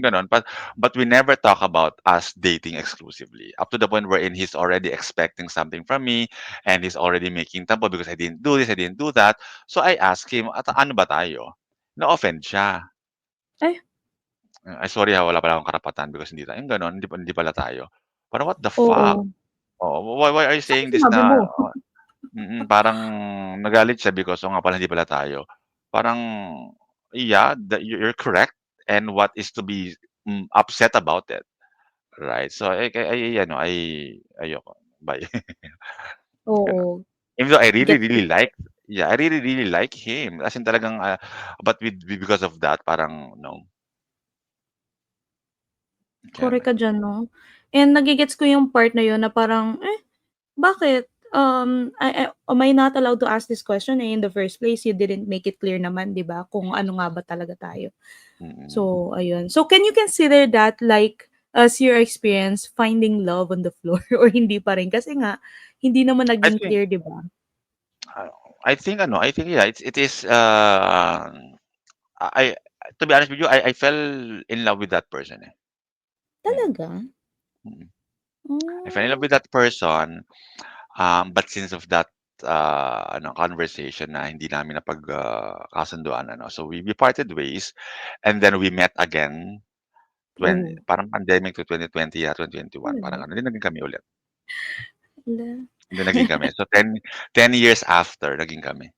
yung gano'n. But we never talk about us dating exclusively. Up to the point wherein he's already expecting something from me, and he's already making tampo because I didn't do this, I didn't do that. So I asked him, "At ano ba tayo?" Na-offend siya. Ay, "Ay sorry ha, wala pala akong karapatan because yung gano'n, hindi pala tayo. Parang what the fuck? oo. Oo, why are you Saan saying this sinabi na mo? parang nagalit siya because, "Oo nga pala, hindi pala tayo." Parang, yeah, you're correct and what is to be, upset about it, right? So, ayoko, bye. Gano'n. Oo, Even though I really, gets really kita. like yeah, I really, really like him as in talagang, but because of that parang no, Korek gano'n. ka diyan 'no. And nage-gets ko yung part na yun na parang, bakit? Am I not allowed to ask this question, in the first place you didn't make it clear naman 'di ba kung ano nga ba talaga tayo. Mm. So ayun. So can you consider that like as your experience finding love on the floor or hindi pa rin? Kasi nga hindi naman I naging think clear 'di ba? ah, I think yeah, it is, I to be honest with you, I fell in love with that person, eh. Mm, Talaga? mm. I fell in love Hmm, with that person, but since of that, conversation na hindi namin kasunduan so we parted ways and then we met again oh, parang pandemic to 2020 yata, 2021 talaga? parang ano, 'di naging kami ulit. Hala. Hindi naging kami. So 10 years after naging kami.